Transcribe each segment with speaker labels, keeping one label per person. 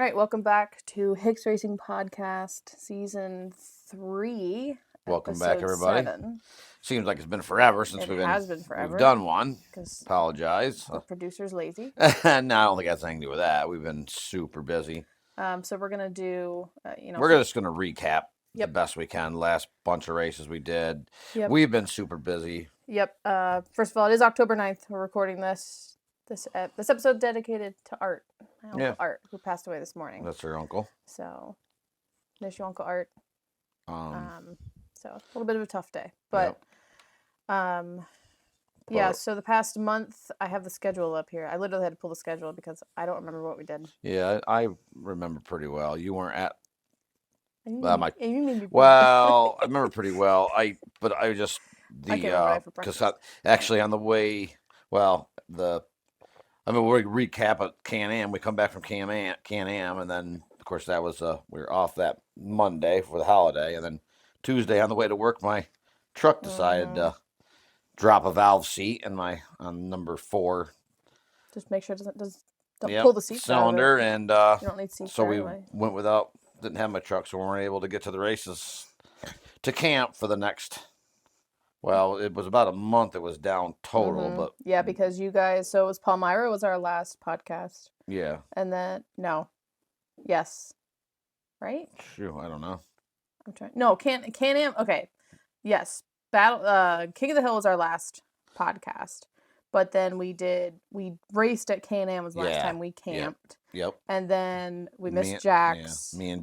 Speaker 1: right, welcome back to Hicks Racing Podcast, Season 3,
Speaker 2: Welcome back, everybody.
Speaker 1: 7.
Speaker 2: Seems like it's been forever since
Speaker 1: It has been forever.
Speaker 2: We've done one.
Speaker 1: Because
Speaker 2: Apologize.
Speaker 1: the producer's lazy.
Speaker 2: No, I don't think that's anything to do with that. We've been super busy.
Speaker 1: So we're going to do,
Speaker 2: We're just going to recap the
Speaker 1: Yep.
Speaker 2: best we can. Last bunch of races we did.
Speaker 1: Yep.
Speaker 2: We've been super busy.
Speaker 1: Yep. First of all, it is October 9th. We're recording this episode dedicated to Art. My uncle Art, who passed away this morning.
Speaker 2: That's your uncle.
Speaker 1: So, miss your Uncle Art. So, a little bit of a tough day. But, yeah, so the past month, I have the schedule up here. I literally had to pull the schedule because I don't remember what we did.
Speaker 2: Yeah, I remember pretty well. You weren't at...
Speaker 1: I
Speaker 2: remember pretty well. I just... Because actually on the way... Well, we'll recap at Can-Am. We come back from Can-Am, and then, of course, that was we were off that Monday for the holiday, and then Tuesday on the way to work, my truck decided to drop a valve seat on number 4.
Speaker 1: Just make sure it don't pull the seat
Speaker 2: cylinder, and
Speaker 1: you don't need seats.
Speaker 2: So we went without. Didn't have my truck, so we weren't able to get to the races to camp for the next. Well, it was about a month. It was down total, but
Speaker 1: yeah, because you guys. So it was Palmyra was our last podcast.
Speaker 2: Yeah.
Speaker 1: And then right?
Speaker 2: Shoot, I don't know.
Speaker 1: I'm trying. No, Can-Am. Okay, yes. King of the Hill was our last podcast, but then we raced at Can-Am was the last time we camped.
Speaker 2: Yep.
Speaker 1: And then we missed Jack's.
Speaker 2: We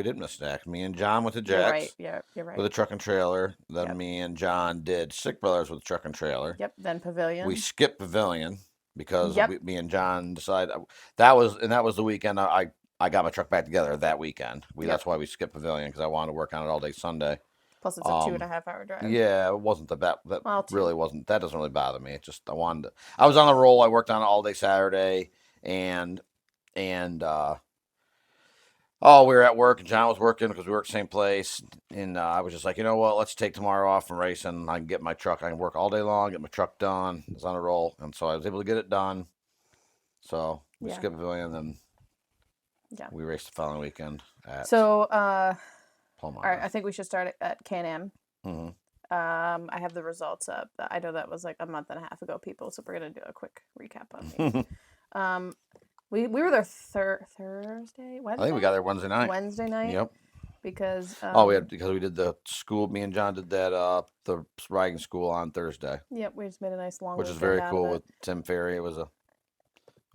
Speaker 2: didn't miss Jack's. Me and John went to Jack's.
Speaker 1: You're right.
Speaker 2: With a truck and trailer. Then me and John did Sick Brothers with a truck and trailer.
Speaker 1: Yep. Then Pavilion.
Speaker 2: We skipped Pavilion because me and John decided that was the weekend I got my truck back together that weekend. That's why we skipped Pavilion, because I wanted to work on it all day Sunday.
Speaker 1: Plus, it's a 2.5-hour drive.
Speaker 2: Yeah, it wasn't really wasn't. That doesn't really bother me. It's just I was on the roll. I worked on it all day Saturday, and we were at work, and John was working because we worked the same place. And I was just like, you know what? Let's take tomorrow off from racing. I can get my truck. I can work all day long, get my truck done. It's on a roll, and so I was able to get it done. So we skipped Pavilion, and then we raced the following weekend at.
Speaker 1: All right, I think we should start at Can-Am.
Speaker 2: Mm-hmm.
Speaker 1: I have the results up. I know that was like a month and a half ago, people, so we're going to do a quick recap on these. We were there Thursday? Wednesday?
Speaker 2: I think we got there Wednesday night.
Speaker 1: Wednesday night?
Speaker 2: Yep.
Speaker 1: Because...
Speaker 2: because we did the school, me and John did that, the riding school on Thursday.
Speaker 1: Yep, we just made a nice long
Speaker 2: which is very cool with Tim Ferry. It was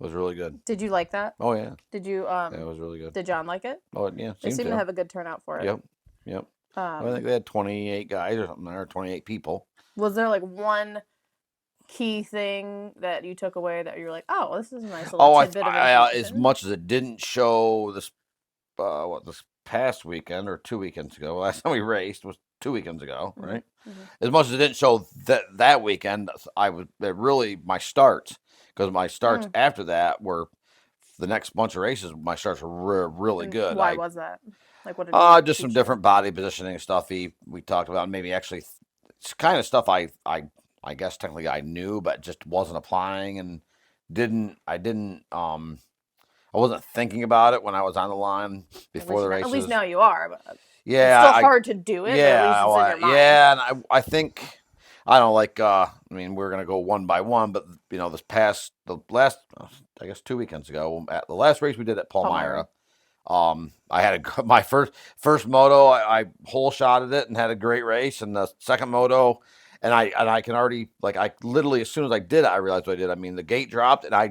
Speaker 2: really good.
Speaker 1: Did you like that?
Speaker 2: Oh, yeah.
Speaker 1: Did you...
Speaker 2: yeah, it was really good.
Speaker 1: Did John like it?
Speaker 2: Oh, yeah.
Speaker 1: They seemed to have a good turnout for it.
Speaker 2: Yep. I think they had 28 guys or something there, or 28 people.
Speaker 1: Was there like one key thing that you took away that you were like, oh, this is a nice little tidbit of information?
Speaker 2: As much as it didn't show this past weekend or 2 weekends ago, last time we raced was 2 weekends ago, right? Mm-hmm. As much as it didn't show that weekend, my starts, because my starts after that were the next bunch of races. My starts were really good.
Speaker 1: Why was that? Like, what did
Speaker 2: just some different body positioning stuff we talked about. Maybe actually it's kind of stuff I guess technically I knew, but just wasn't applying and I wasn't thinking about it when I was on the line before the races.
Speaker 1: At least now you are. But
Speaker 2: yeah,
Speaker 1: it's still hard to do it. Yeah, but at least it's in your mind.
Speaker 2: Yeah, and I think I don't like. We're gonna go one by one, but the last 2 weekends ago, at the last race we did at Palmyra. I had my first moto. I hole shotted it and had a great race. And the second moto, and I can already, like, I literally, as soon as I did it, I realized what I did. I mean, the gate dropped, and I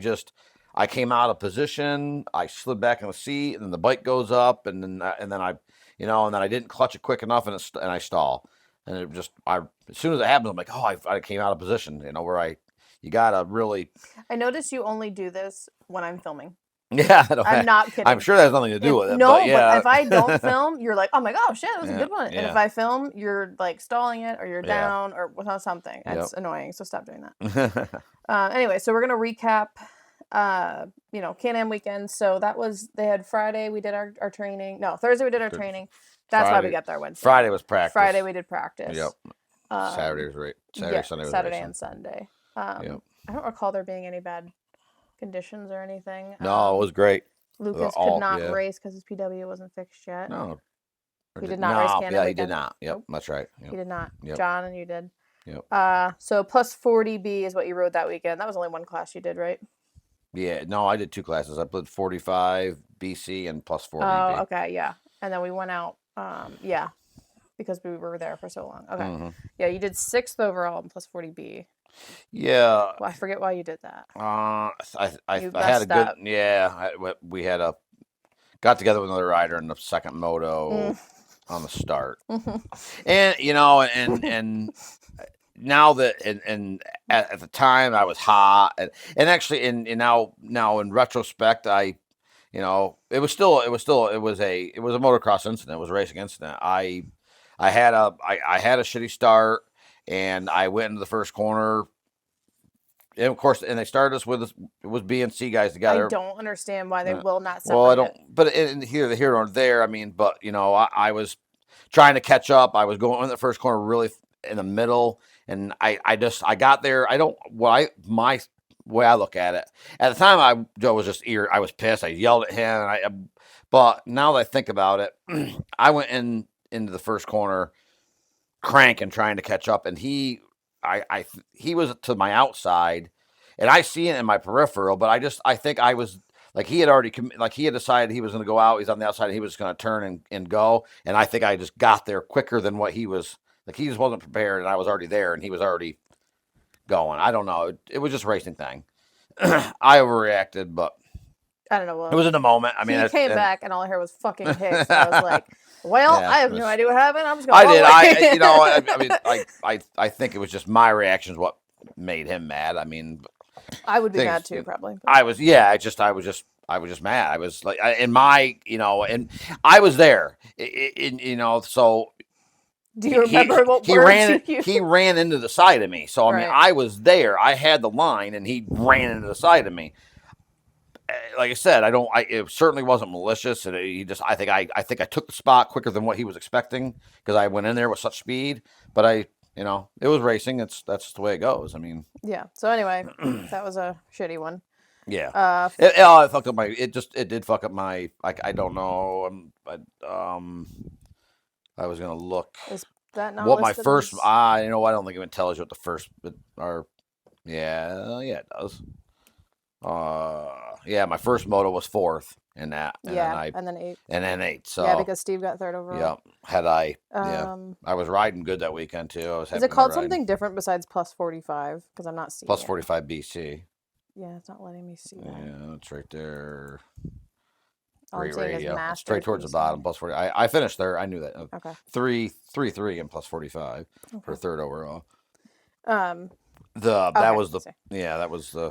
Speaker 2: came out of position. I slid back in the seat, and then the bike goes up, and then I didn't clutch it quick enough, and I stall. And it just, as soon as it happened, I'm like, oh, I came out of position. Where you gotta really.
Speaker 1: I notice you only do this when I'm filming.
Speaker 2: Yeah,
Speaker 1: I'm not kidding.
Speaker 2: I'm sure that has nothing to do with it.
Speaker 1: No,
Speaker 2: but
Speaker 1: if I don't film, you're like, oh my gosh, shit, that was a good one. And if I film, you're like stalling it, or you're down, or without something. That's annoying. So stop doing that. Anyway, so we're gonna recap. Can-Am weekend. So they had Friday. We did our training. No, Thursday we did our training. That's why we got there Wednesday.
Speaker 2: Friday was practice.
Speaker 1: Friday we did practice.
Speaker 2: Yep. Saturday was right. Sunday was
Speaker 1: Saturday
Speaker 2: racing.
Speaker 1: and Sunday. I don't recall there being any bad conditions or anything.
Speaker 2: No, it was great.
Speaker 1: Lucas could not race because his PW wasn't fixed yet.
Speaker 2: No.
Speaker 1: He did not race Canada.
Speaker 2: Yeah, he did not. Yep, nope. That's right. Yep.
Speaker 1: He did not.
Speaker 2: Yep.
Speaker 1: John and you did.
Speaker 2: Yep.
Speaker 1: So plus 40B is what you rode that weekend. That was only one class you did, right?
Speaker 2: Yeah. No, I did 2 classes. I put 45 BC and plus 40B.
Speaker 1: Oh, okay. Yeah. And then we went out. Yeah. Because we were there for so long. Okay.
Speaker 2: Mm-hmm.
Speaker 1: Yeah, you did 6th overall and plus 40B.
Speaker 2: Yeah.
Speaker 1: Well, I forget why you did that.
Speaker 2: I had a good. Yeah. We had got together with another rider in the second moto on the start, and and now that and at the time I was hot, and actually now in retrospect it was a motocross incident. It was a racing incident. I had a shitty start, and I went into the first corner. And of course, and they started us with it was B and C guys together.
Speaker 1: I don't understand why they will not separate.
Speaker 2: Well, I don't. But here or there, I mean, but I was trying to catch up. I was going in the first corner really in the middle, and I got there. My way I look at it at the time, I was just I was pissed. I yelled at him, but now that I think about it, I went into the first corner, cranking, trying to catch up, and he was to my outside, and I see it in my peripheral, but I think I was like, he had decided he was going to go out. He's on the outside, and he was going to turn and go. And I think I just got there quicker than what he was. Like, he just wasn't prepared, and I was already there, and he was already going. I don't know. It was just a racing thing. I overreacted, but
Speaker 1: I don't know. Well,
Speaker 2: it was in the moment. I mean,
Speaker 1: he came back, and all I heard was fucking Hicks. And I was like, well, I have no idea what happened. I'm just going to
Speaker 2: I think it was just my reaction is what made him mad. I mean,
Speaker 1: I would be mad too, probably.
Speaker 2: But. I was just mad. I was like, and I was there, so.
Speaker 1: Do you remember what
Speaker 2: he ran into the side of me. So, I mean, I was there. I had the line, and he ran into the side of me. Like I said, it certainly wasn't malicious. And I think I took the spot quicker than what he was expecting because I went in there with such speed. But it was racing. That's just the way it goes. I mean.
Speaker 1: Yeah. So anyway, that was a shitty one.
Speaker 2: Yeah. It fucked up it did fuck up my. I don't know. I was gonna look.
Speaker 1: Is that not
Speaker 2: what my first? I don't think it even tells you what the first. It does. My first moto was 4th in that. And
Speaker 1: then 8th.
Speaker 2: And then 8th. So
Speaker 1: yeah, because Steve got 3rd overall.
Speaker 2: Yeah. I was riding good that weekend too.
Speaker 1: Is it called something different besides plus 45? Because I'm not seeing
Speaker 2: plus 45 BC.
Speaker 1: Yeah, it's not letting me see that.
Speaker 2: Yeah, it's right there.
Speaker 1: Great radio.
Speaker 2: Straight towards the bottom, plus 40. I finished there. I knew that.
Speaker 1: Okay.
Speaker 2: 3 and plus 45 for 3rd overall.
Speaker 1: That
Speaker 2: was the.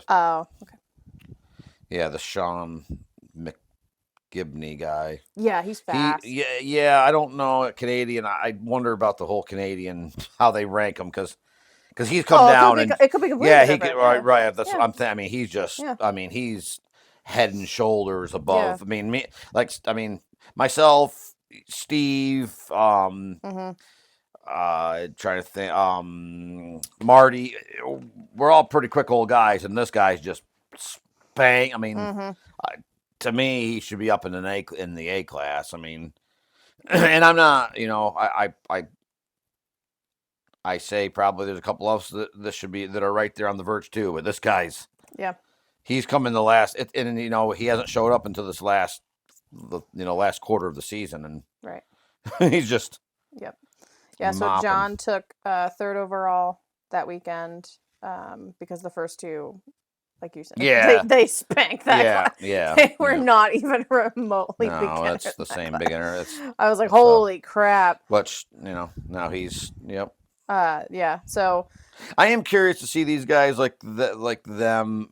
Speaker 1: Oh, okay.
Speaker 2: Yeah, the Sean McGibney guy.
Speaker 1: Yeah, he's fast.
Speaker 2: I don't know Canadian. I wonder about the whole Canadian how they rank him because he's come down
Speaker 1: it could be completely different.
Speaker 2: right. That's what I'm saying. I mean, he's just. Yeah. I mean, he's head and shoulders above. Yeah. I mean, myself, Steve, trying to think, Marty, we're all pretty quick old guys, and this guy's just spank. I mean, to me, he should be up in the A class. I mean, and I'm not, I say probably there's a couple of us that are right there on the verge too, but this guy's.
Speaker 1: Yeah.
Speaker 2: He's come in the last, and he hasn't showed up until this last quarter of the season, and
Speaker 1: right,
Speaker 2: he's just.
Speaker 1: Yep. Yeah. So mopping. John took 3rd overall that weekend because the first 2, like you said, they spanked that class. Yeah. They were not even remotely beginner.
Speaker 2: No, that's the same class. Beginner.
Speaker 1: I was like, holy crap.
Speaker 2: Which now he's yep.
Speaker 1: Yeah. So.
Speaker 2: I am curious to see these guys like them.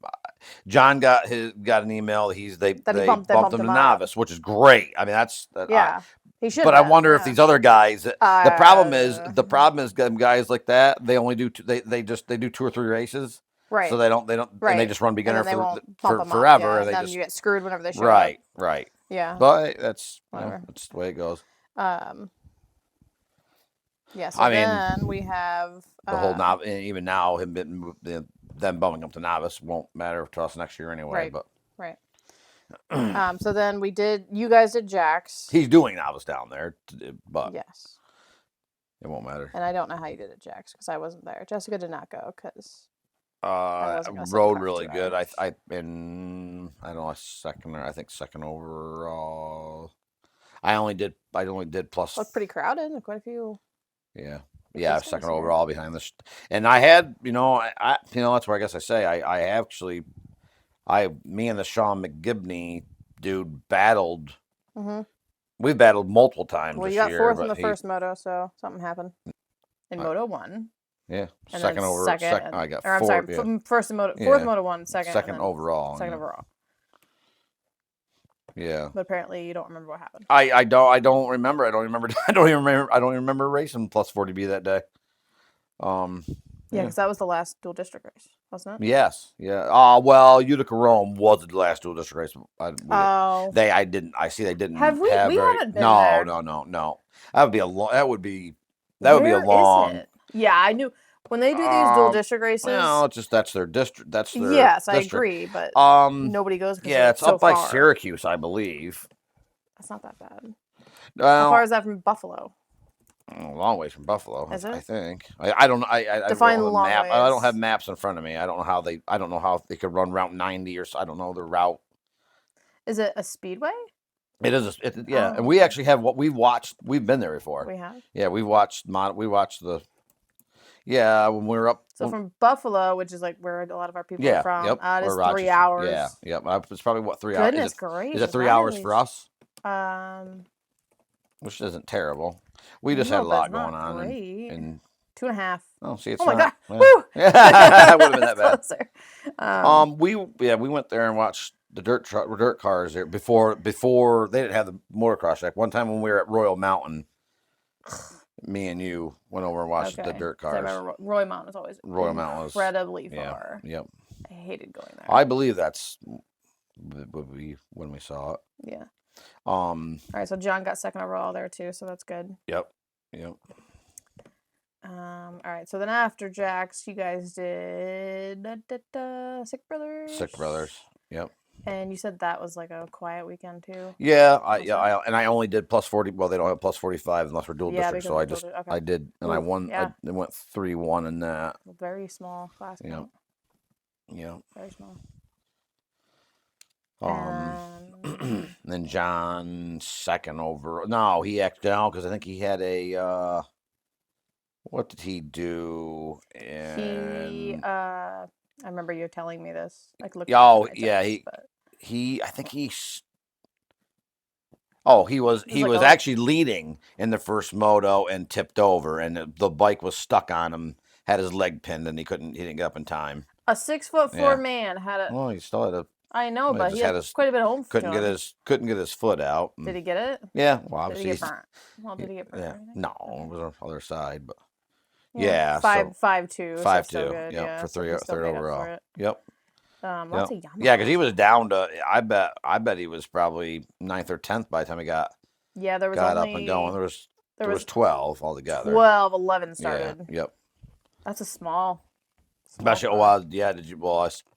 Speaker 2: John got an email. They bumped him to novice, which is great. I mean,
Speaker 1: he should.
Speaker 2: But I wonder if these other guys. The problem is guys like that. They only do they do 2 or 3 races.
Speaker 1: Right.
Speaker 2: So they don't,
Speaker 1: right.
Speaker 2: And they just run beginner for
Speaker 1: forever. And then you get screwed whenever they show up.
Speaker 2: Right.
Speaker 1: Yeah.
Speaker 2: But that's that's the way it goes.
Speaker 1: Yeah. So then we have
Speaker 2: the whole novice. Even now, them bumping up to novice won't matter to us next year anyway.
Speaker 1: Right.
Speaker 2: But
Speaker 1: right. So then you guys did Jack's.
Speaker 2: He's doing novice down there, but
Speaker 1: yes,
Speaker 2: it won't matter.
Speaker 1: And I don't know how you did at Jack's because I wasn't there. Jessica did not go because
Speaker 2: rode really good. I don't know, second overall. I only did plus.
Speaker 1: Looked pretty crowded. Quite a few.
Speaker 2: Yeah, second overall behind this, and I had I that's where I guess I say me and the Sean McGibney dude battled.
Speaker 1: Mm-hmm.
Speaker 2: We battled multiple times.
Speaker 1: Well, you got fourth in the first moto, so something happened in Moto 1.
Speaker 2: Yeah,
Speaker 1: and
Speaker 2: second overall. I got fourth.
Speaker 1: I'm sorry, first in Moto, fourth Moto 1, second
Speaker 2: overall.
Speaker 1: Second overall.
Speaker 2: Yeah.
Speaker 1: But apparently you don't remember what happened.
Speaker 2: I don't remember. I don't even remember racing plus 40B that day.
Speaker 1: Yeah, because that was the last dual district race, wasn't it?
Speaker 2: Yes. Yeah. Well, Utica Rome was the last dual district race. They didn't
Speaker 1: Have we? We haven't been
Speaker 2: there.
Speaker 1: No.
Speaker 2: That would be a long.
Speaker 1: Is it? Yeah, I knew when they do these dual district races.
Speaker 2: No, it's just that's their district. That's their.
Speaker 1: Yes,
Speaker 2: district.
Speaker 1: I agree, but nobody goes.
Speaker 2: Yeah, it's
Speaker 1: so
Speaker 2: up by
Speaker 1: far.
Speaker 2: Syracuse, I believe.
Speaker 1: That's not that bad.
Speaker 2: Well,
Speaker 1: how far is that from Buffalo?
Speaker 2: A long ways from Buffalo.
Speaker 1: Is it?
Speaker 2: I think. I don't know. I
Speaker 1: define
Speaker 2: don't
Speaker 1: long
Speaker 2: map.
Speaker 1: ways.
Speaker 2: I don't have maps in front of me. I don't know how they could run Route 90 or so. I don't know the route.
Speaker 1: Is it a speedway?
Speaker 2: It is. And we actually have what we've watched. We've been there before.
Speaker 1: We have.
Speaker 2: Yeah, we watched the. Yeah, when we were up.
Speaker 1: So from Buffalo, which is like where a lot of our people are from, it is 3 hours.
Speaker 2: Yeah. It's probably 3 hours.
Speaker 1: Goodness gracious.
Speaker 2: Is it 3 hours for us?
Speaker 1: Which
Speaker 2: isn't terrible. We just had a lot going on. And
Speaker 1: 2.5.
Speaker 2: Oh, see, it's
Speaker 1: my God!
Speaker 2: Yeah.
Speaker 1: Woo!
Speaker 2: That would have been that bad.
Speaker 1: Closer.
Speaker 2: We went there and watched the dirt cars there before they didn't have the motocross track. One time when we were at Royal Mountain, me and you went over and watched the dirt cars.
Speaker 1: I remember Royal Mountain was always incredibly far.
Speaker 2: Yep.
Speaker 1: I hated going there.
Speaker 2: I believe that's when we saw it.
Speaker 1: Yeah. All right, so John got second overall there too, so that's good.
Speaker 2: Yep.
Speaker 1: All right, so then after Jack's, you guys did Sick Brothers.
Speaker 2: Sick Brothers. Yep.
Speaker 1: And you said that was like a quiet weekend too.
Speaker 2: Yeah, I only did plus 40. Well, they don't have plus 45 unless we're dual district, so I did, and I won. Yeah. I went 3-1 in that.
Speaker 1: Very small class.
Speaker 2: Yeah.
Speaker 1: Very small.
Speaker 2: Then John second over. No, he acted down because I think he had a. What did he do?
Speaker 1: I remember you telling me this. Like looking.
Speaker 2: He was actually leading in the first moto and tipped over, and the bike was stuck on him. Had his leg pinned, and he didn't get up in time.
Speaker 1: A 6'4" man had a.
Speaker 2: Well, he still had a.
Speaker 1: I know, but he had quite a bit of home.
Speaker 2: Couldn't get his foot out.
Speaker 1: Did he get it?
Speaker 2: Yeah. Well, obviously.
Speaker 1: Did he get burnt? Well, did he get burnt?
Speaker 2: Yeah. No, it was on the other side, but.
Speaker 1: Yeah. 5'2".
Speaker 2: 5'2". Yeah, for third overall. Yep.
Speaker 1: Lots of Yamaha.
Speaker 2: Yeah, because he was down to. I bet he was probably 9th or 10th by the time he got.
Speaker 1: Yeah, there was
Speaker 2: got up and going. There was 12 altogether.
Speaker 1: 11 started.
Speaker 2: Yeah. Yep.
Speaker 1: That's a small.
Speaker 2: Especially,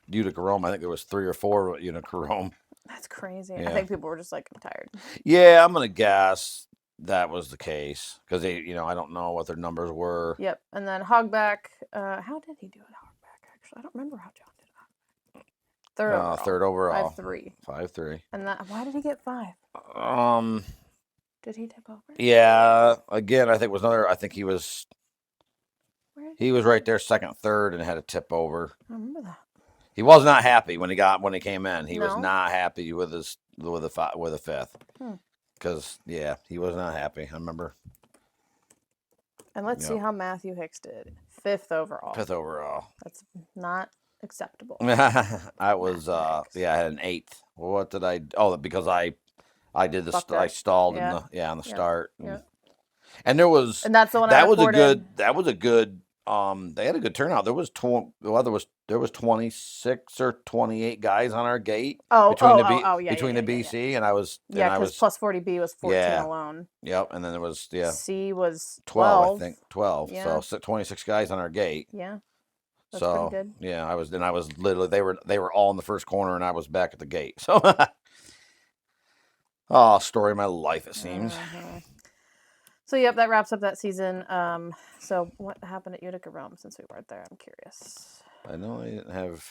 Speaker 2: Utica Rome. I think there was 3 or 4 at Utica Rome.
Speaker 1: That's crazy. Yeah. I think people were just like, I'm tired.
Speaker 2: Yeah, I'm gonna guess that was the case because they, I don't know what their numbers were.
Speaker 1: Yep. And then Hogback. How did he do it, Hogback? Actually, I don't remember how John did Hogback.
Speaker 2: Third overall.
Speaker 1: 5'3".
Speaker 2: 5'3".
Speaker 1: And why did he get 5? Did he tip over?
Speaker 2: Yeah. Again, I think he was. He was right there, second, third, and had a tip over.
Speaker 1: I remember that.
Speaker 2: He was not happy when he came in. He was not happy with a fifth. Because he was not happy. I remember.
Speaker 1: And let's see how Matthew Hicks did. 5th overall.
Speaker 2: 5th overall.
Speaker 1: That's not acceptable.
Speaker 2: I was I had an 8th. Well, what did I? Oh, because I did the I stalled on the start.
Speaker 1: Yeah.
Speaker 2: And there was.
Speaker 1: And that's the one
Speaker 2: that was a good. That was a good. They had a good turnout. There was 26 or 28 guys on our gate between the BC and I was
Speaker 1: because plus 40B was 14 alone.
Speaker 2: Yep, and then there was
Speaker 1: C was
Speaker 2: 12. I think 12. Yeah. So 26 guys on our gate.
Speaker 1: Yeah. That's pretty good.
Speaker 2: Yeah, I was literally they were all in the first corner and I was back at the gate. So Oh, story of my life, it seems.
Speaker 1: Mm-hmm. So, yep, that wraps up that season. So what happened at Utica Rome since we weren't there? I'm curious.
Speaker 2: I know I didn't have...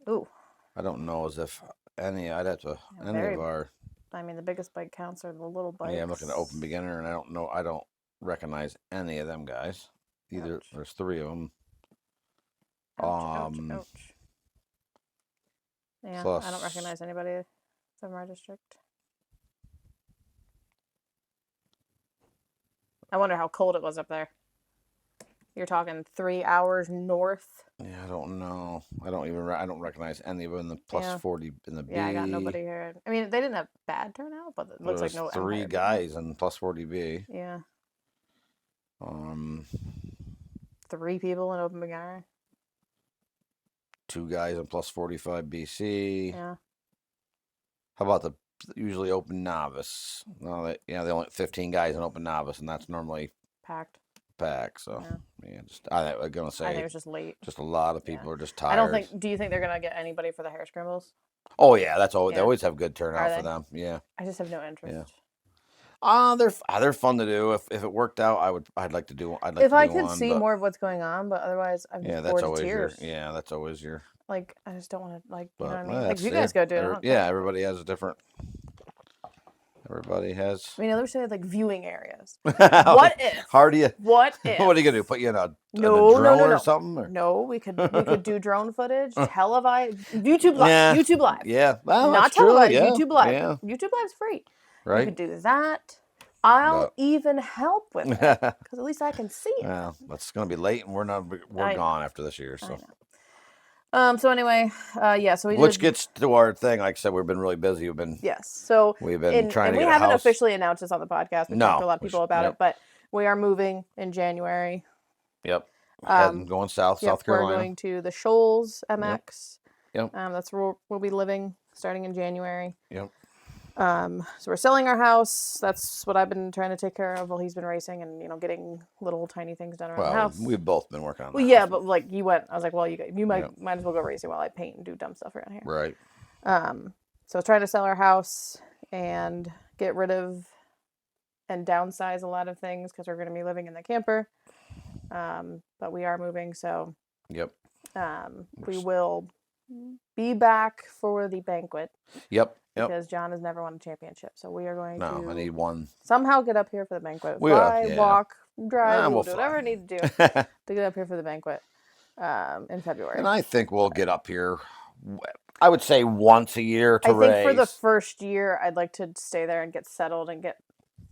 Speaker 1: Ooh.
Speaker 2: I don't know as if any... I'd have to... Yeah, any of our...
Speaker 1: I mean, the biggest bike counts are the little bikes.
Speaker 2: Yeah, I'm looking at Open Beginner, and I don't know... I don't recognize any of them guys. Either... Ouch. There's 3 of them.
Speaker 1: Ouch. Yeah, plus, I don't recognize anybody from our district. I wonder how cold it was up there. You're talking 3 hours north.
Speaker 2: Yeah, I don't know. I don't recognize any of them in the plus 40 in the B.
Speaker 1: Yeah, I got nobody here. I mean, they didn't have bad turnout, but it looks like no.
Speaker 2: 3 guys in plus 40 B.
Speaker 1: Yeah. 3 people in Open Beginner.
Speaker 2: 2 guys in plus 45 BC.
Speaker 1: Yeah.
Speaker 2: How about the usually Open Novice? No, they only 15 guys in Open Novice, and that's normally
Speaker 1: packed.
Speaker 2: So I'm gonna say
Speaker 1: I think it was just late.
Speaker 2: Just a lot of people are just tired.
Speaker 1: I don't think. Do you think they're gonna get anybody for the hare scrambles?
Speaker 2: Oh yeah, that's always they always have good turnout for them. Yeah.
Speaker 1: I just have no interest.
Speaker 2: Yeah. They're fun to do. If it worked out, I'd like to do.
Speaker 1: If I could see more of what's going on, but otherwise I'm just bored to tears.
Speaker 2: That's always your.
Speaker 1: Like I just don't want to you know what I mean. Like if you guys go do it.
Speaker 2: Everybody has a different. Everybody has.
Speaker 1: I mean, others say like viewing areas. What if?
Speaker 2: What if?
Speaker 1: What are
Speaker 2: you gonna do? Put you in a drone or something? Or?
Speaker 1: No, we could do drone footage, televised, YouTube Live. YouTube Live.
Speaker 2: Yeah, well,
Speaker 1: not televised. Yeah. YouTube Live. Yeah. YouTube Live's free.
Speaker 2: Right.
Speaker 1: You could do that. I'll even help with it because at least I can see it.
Speaker 2: Well, it's gonna be late, and we're gone after this year. So.
Speaker 1: So anyway, so
Speaker 2: which gets to our thing. Like I said, we've been really busy. We've been
Speaker 1: So
Speaker 2: we've been trying to.
Speaker 1: And we haven't officially announced this on the podcast. We talked to a lot of people about it, but we are moving in January.
Speaker 2: Yep. Going south, South Carolina.
Speaker 1: We're going to the Shoals MX.
Speaker 2: Yep.
Speaker 1: That's where we'll be living starting in January.
Speaker 2: Yep.
Speaker 1: So we're selling our house. That's what I've been trying to take care of while he's been racing and, getting little tiny things done around the house.
Speaker 2: We've both been working on that.
Speaker 1: Well, yeah, but like you went, I was like, well, you might as well go racing while I paint and do dumb stuff around here.
Speaker 2: Right.
Speaker 1: So trying to sell our house and get rid of and downsize a lot of things because we're going to be living in the camper. But we are moving, so.
Speaker 2: Yep.
Speaker 1: We will be back for the banquet.
Speaker 2: Yep.
Speaker 1: Because John has never won a championship. So we are going to
Speaker 2: I need one.
Speaker 1: Somehow get up here for the banquet. Walk, drive, we'll do whatever I need to do to get up here for the banquet in February.
Speaker 2: And I think we'll get up here, I would say once a year to race.
Speaker 1: I think for the first year, I'd like to stay there and get settled and get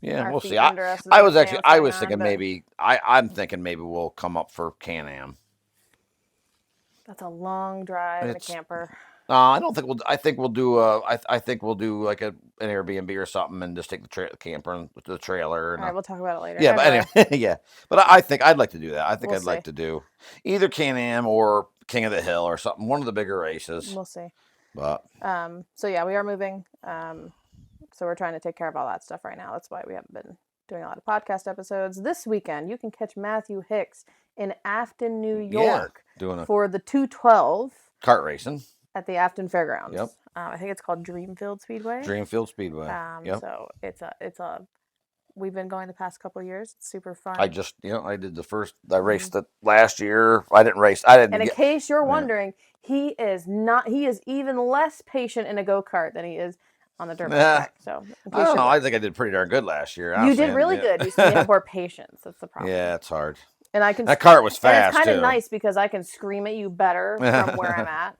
Speaker 2: we'll see. I was thinking maybe, I'm thinking maybe we'll come up for Can-Am.
Speaker 1: That's a long drive in a camper.
Speaker 2: I don't think I think we'll do. I think we'll do like an Airbnb or something, and just take the camper and the trailer. And,
Speaker 1: all right, we'll talk about it later.
Speaker 2: Yeah, but anyway, yeah. But I think I'd like to do that. I think I'd like to do either Can-Am or King of the Hill or something. One of the bigger races.
Speaker 1: We'll see.
Speaker 2: But
Speaker 1: so yeah, we are moving. So we're trying to take care of all that stuff right now. That's why we haven't been doing a lot of podcast episodes. This weekend, you can catch Matthew Hicks in Afton, New York, for the 212
Speaker 2: kart racing.
Speaker 1: At the Afton Fairgrounds.
Speaker 2: Yep.
Speaker 1: I think it's called Dreamfield Speedway.
Speaker 2: Dreamfield Speedway.
Speaker 1: So it's a. We've been going the past couple of years. It's super fun.
Speaker 2: I just I did the first. I raced it last year. I didn't race.
Speaker 1: And in case you're wondering, he is not. He is even less patient in a go-kart than he is on the dirt bike. So
Speaker 2: I don't know. I think I did pretty darn good last year.
Speaker 1: You did really good. You still have more patience. That's the problem.
Speaker 2: Yeah, it's hard.
Speaker 1: And I can.
Speaker 2: That kart was fast.
Speaker 1: And it's kind of nice because I can scream at you better from where I'm at.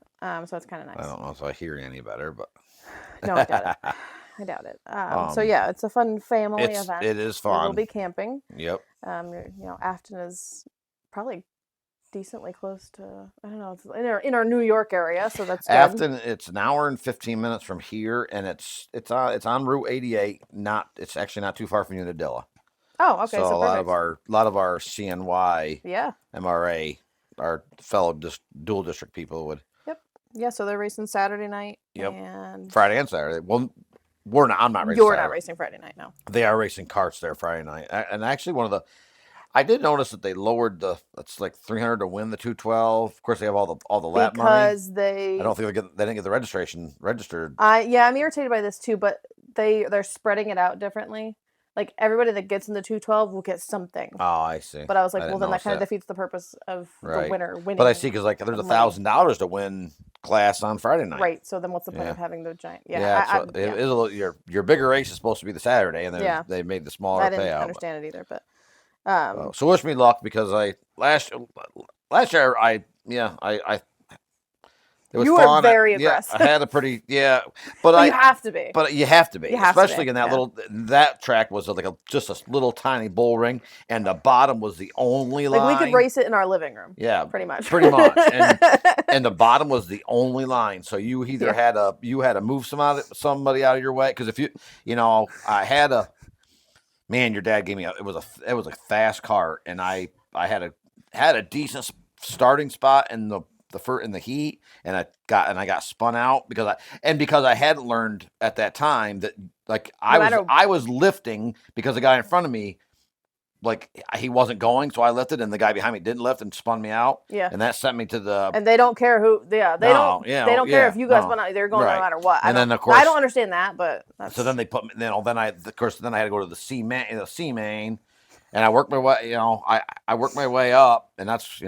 Speaker 1: So it's kind of nice.
Speaker 2: I don't know if I hear any better, but
Speaker 1: no, I doubt it. I doubt it. So yeah, it's a fun family event.
Speaker 2: It is fun.
Speaker 1: We'll be camping.
Speaker 2: Yep.
Speaker 1: Afton is probably decently close to. I don't know. It's in our New York area, so that's good.
Speaker 2: Afton. It's an hour and 15 minutes from here, and it's on Route 88. It's actually not too far from Unadilla.
Speaker 1: Oh, okay.
Speaker 2: So a lot of our CNY, MRA, our fellow dual district people would.
Speaker 1: Yeah, so they're racing Saturday night.
Speaker 2: Yep.
Speaker 1: And
Speaker 2: Friday and Saturday. Well, I'm not racing.
Speaker 1: You're
Speaker 2: Saturday.
Speaker 1: not racing Friday night, no.
Speaker 2: They are racing karts there Friday night. And actually, I did notice that they lowered it's like $300 to win the 212. Of course, they have all the lap money.
Speaker 1: Because they.
Speaker 2: I don't think they didn't get the registration registered.
Speaker 1: I'm irritated by this too, but they're spreading it out differently. Like, everybody that gets in the 212 will get something.
Speaker 2: Oh, I see.
Speaker 1: But I was like, well, then that kind of defeats the purpose of the winner winning.
Speaker 2: But I see, because like there's $1,000 to win class on Friday night.
Speaker 1: Right. So then what's the point of having the giant?
Speaker 2: Your bigger race is supposed to be the Saturday, and they made the smaller payout.
Speaker 1: I didn't understand it either, but
Speaker 2: so wish me luck, because last year it was
Speaker 1: you
Speaker 2: fun.
Speaker 1: were very aggressive.
Speaker 2: I had a pretty
Speaker 1: but you have to be.
Speaker 2: But you have to be, especially in that that track was like just a little tiny bull ring, and the bottom was the only line.
Speaker 1: Like, we could race it in our living room.
Speaker 2: Yeah,
Speaker 1: pretty much.
Speaker 2: And the bottom was the only line, so you either had to move somebody out of your way, because if I had a your dad gave me it was a fast kart, and I had a decent starting spot in the heat, and I got spun out because I hadn't learned at that time that, like, I was lifting because the guy in front of me, like, he wasn't going, so I lifted, and the guy behind me didn't lift and spun me out.
Speaker 1: Yeah.
Speaker 2: And that sent me to the.
Speaker 1: And they don't care who. Yeah. They don't care if you guys spun out. They're going no matter what. And then, of course, I don't understand that, but.
Speaker 2: So then they put me. Then I had to go to the C main, and I worked my way. I worked my way up, and that's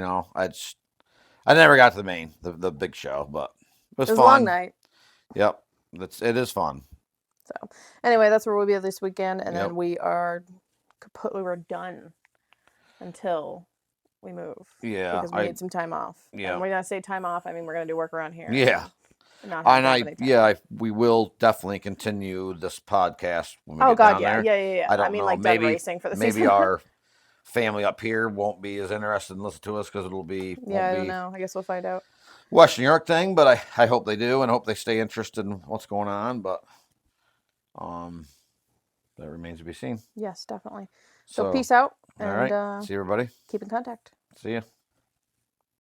Speaker 2: I never got to the main, the big show, but it was fun.
Speaker 1: A long night.
Speaker 2: Yep, it is fun.
Speaker 1: So anyway, that's where we'll be this weekend, and then we were done until we move.
Speaker 2: Yeah,
Speaker 1: because we need some time off.
Speaker 2: Yeah,
Speaker 1: and we're gonna say time off. I mean, we're gonna do work around here.
Speaker 2: Yeah, we will definitely continue this podcast when we get down there.
Speaker 1: Yeah. I don't know. Like, maybe racing for the season.
Speaker 2: Maybe our family up here won't be as interested in listening to us, because it'll be
Speaker 1: I don't know. I guess we'll find out.
Speaker 2: Western New York thing, but I hope they do, and hope they stay interested in what's going on. But that remains to be seen.
Speaker 1: Yes, definitely. So peace out, and
Speaker 2: all right. See you, everybody.
Speaker 1: Keep in contact.
Speaker 2: See ya.